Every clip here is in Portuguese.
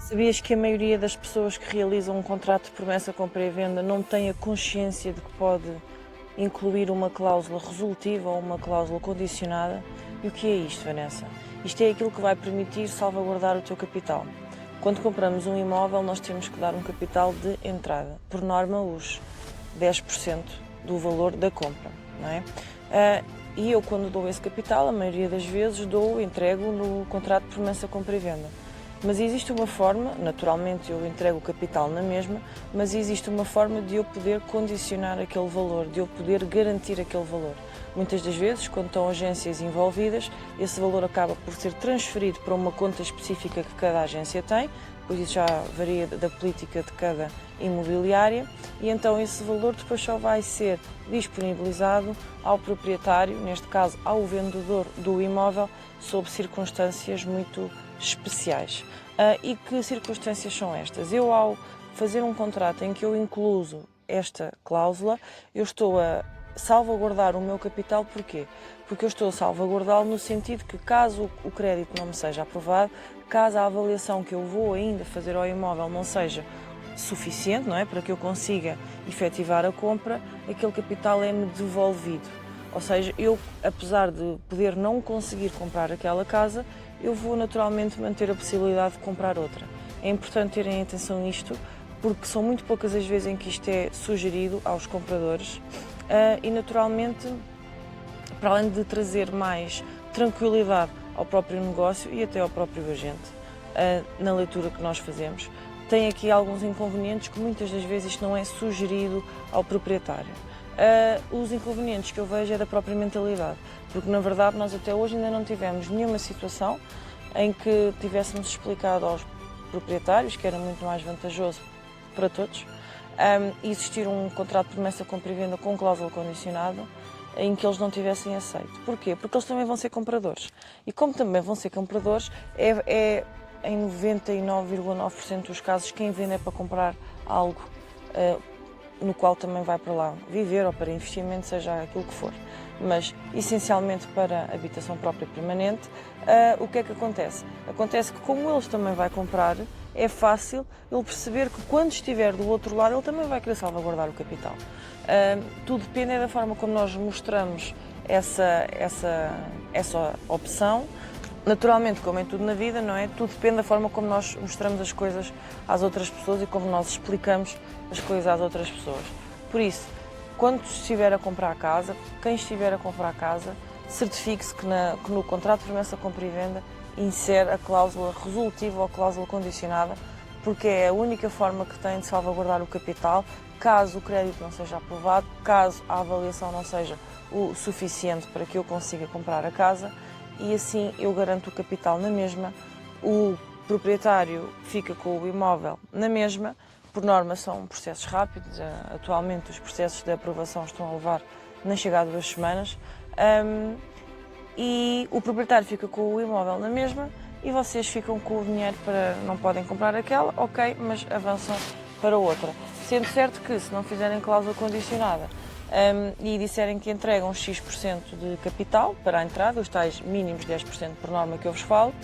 Sabias que a maioria das pessoas que realizam um contrato de promessa compra e venda não tem a consciência de que pode incluir uma cláusula resolutiva ou uma cláusula condicionada? E o que é isto, Vanessa? Isto é aquilo que vai permitir salvaguardar o teu capital. Quando compramos um imóvel, nós temos que dar um capital de entrada, por norma os 10% do valor da compra, não é? E eu, quando dou esse capital, a maioria das vezes entrego no contrato de promessa compra e venda. Mas existe uma forma, naturalmente eu entrego o capital na mesma, mas existe uma forma de eu poder condicionar aquele valor, de eu poder garantir aquele valor. Muitas das vezes, quando estão agências envolvidas, esse valor acaba por ser transferido para uma conta específica que cada agência tem, pois isso já varia da política de cada imobiliária, e então esse valor depois só vai ser disponibilizado ao proprietário, neste caso ao vendedor do imóvel, sob circunstâncias muito especiais. E que circunstâncias são estas? Eu, ao fazer um contrato em que eu incluso esta cláusula, eu estou a salvaguardar o meu capital. Porquê? Porque eu estou a salvaguardá-lo no sentido que, caso o crédito não me seja aprovado, caso a avaliação que eu vou ainda fazer ao imóvel não seja suficiente, não é, para que eu consiga efetivar a compra, aquele capital é-me devolvido. Ou seja, eu, apesar de poder não conseguir comprar aquela casa, eu vou naturalmente manter a possibilidade de comprar outra. É importante terem atenção nisto, porque são muito poucas as vezes em que isto é sugerido aos compradores e, naturalmente, para além de trazer mais tranquilidade ao próprio negócio e até ao próprio agente, na leitura que nós fazemos, tem aqui alguns inconvenientes que muitas das vezes isto não é sugerido ao proprietário. Os inconvenientes que eu vejo é da própria mentalidade, porque na verdade nós até hoje ainda não tivemos nenhuma situação em que tivéssemos explicado aos proprietários que era muito mais vantajoso para todos existir um contrato de promessa compra e venda com cláusula condicionada em que eles não tivessem aceito. Porquê? Porque eles também vão ser compradores. E como também vão ser compradores, é em 99,9% dos casos quem vende é para comprar algo no qual também vai para lá viver ou para investimento, seja aquilo que for. Mas, essencialmente para habitação própria permanente, o que é que acontece? Acontece que, como eles também vai comprar, é fácil ele perceber que quando estiver do outro lado, ele também vai querer salvaguardar o capital. Tudo depende da forma como nós mostramos essa opção. Naturalmente, como em tudo na vida, não é? Tudo depende da forma como nós mostramos as coisas às outras pessoas e como nós explicamos as coisas às outras pessoas. Por isso, quando estiver a comprar a casa, quem estiver a comprar a casa, certifique-se que no contrato de promessa compra e venda insere a cláusula resolutiva ou a cláusula condicionada, porque é a única forma que tem de salvaguardar o capital, caso o crédito não seja aprovado, caso a avaliação não seja o suficiente para que eu consiga comprar a casa, e assim eu garanto o capital na mesma, o proprietário fica com o imóvel na mesma, por norma são processos rápidos, atualmente os processos de aprovação estão a levar nem chegado a 2 semanas, e o proprietário fica com o imóvel na mesma e vocês ficam com o dinheiro para não podem comprar aquela, ok, mas avançam para outra. Sendo certo que se não fizerem cláusula condicionada e disserem que entregam X% de capital para a entrada, os tais mínimos 10% por norma que eu vos falo,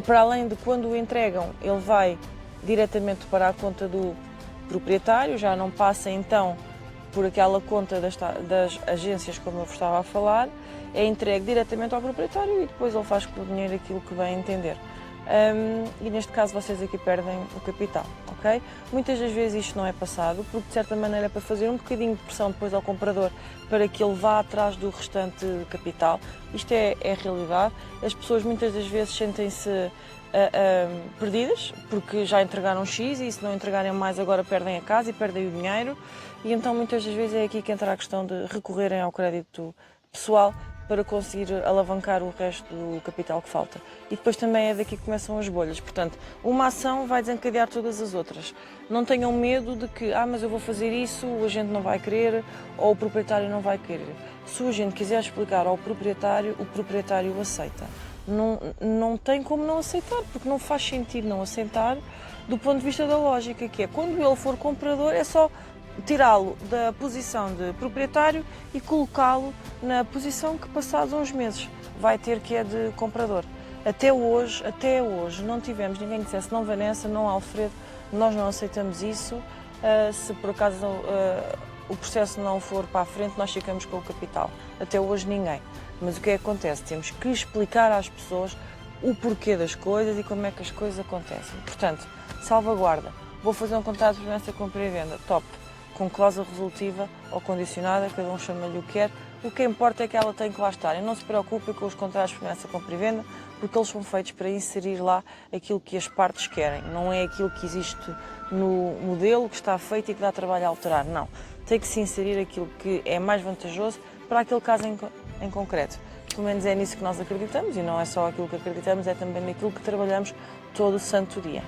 para além de quando o entregam, ele vai diretamente para a conta do proprietário, já não passa então por aquela conta das agências como eu vos estava a falar, é entregue diretamente ao proprietário e depois ele faz com o dinheiro aquilo que bem entender. E neste caso vocês aqui perdem o capital, ok? Muitas das vezes isto não é passado, porque de certa maneira é para fazer um bocadinho de pressão depois ao comprador para que ele vá atrás do restante capital. Isto é a realidade. As pessoas muitas das vezes sentem-se perdidas, porque já entregaram X e se não entregarem mais agora perdem a casa e perdem o dinheiro. E então muitas das vezes é aqui que entra a questão de recorrerem ao crédito pessoal para conseguir alavancar o resto do capital que falta. E depois também é daqui que começam as bolhas. Portanto, uma ação vai desencadear todas as outras. Não tenham medo de que, mas eu vou fazer isso, o agente não vai querer ou o proprietário não vai querer. Se o agente quiser explicar ao proprietário, o proprietário aceita. Não tem como não aceitar, porque não faz sentido não aceitar do ponto de vista da lógica, que é quando ele for comprador é só tirá-lo da posição de proprietário e colocá-lo na posição que passados uns meses vai ter, que é de comprador. Até hoje, não tivemos ninguém que dissesse não Vanessa, não Alfredo, nós não aceitamos isso, se por acaso o processo não for para a frente, nós ficamos com o capital. Até hoje ninguém. Mas o que é que acontece? Temos que explicar às pessoas o porquê das coisas e como é que as coisas acontecem. Portanto, salvaguarda. Vou fazer um contrato de promessa compra e venda, top, com cláusula resolutiva ou condicionada, cada um chama-lhe o que quer. O que importa é que ela tem que lá estar. E não se preocupe com os contratos de promessa compra e venda, porque eles são feitos para inserir lá aquilo que as partes querem. Não é aquilo que existe no modelo que está feito e que dá trabalho a alterar. Não. Tem que se inserir aquilo que é mais vantajoso para aquele caso em concreto. Pelo menos é nisso que nós acreditamos e não é só aquilo que acreditamos, é também naquilo que trabalhamos todo o santo dia.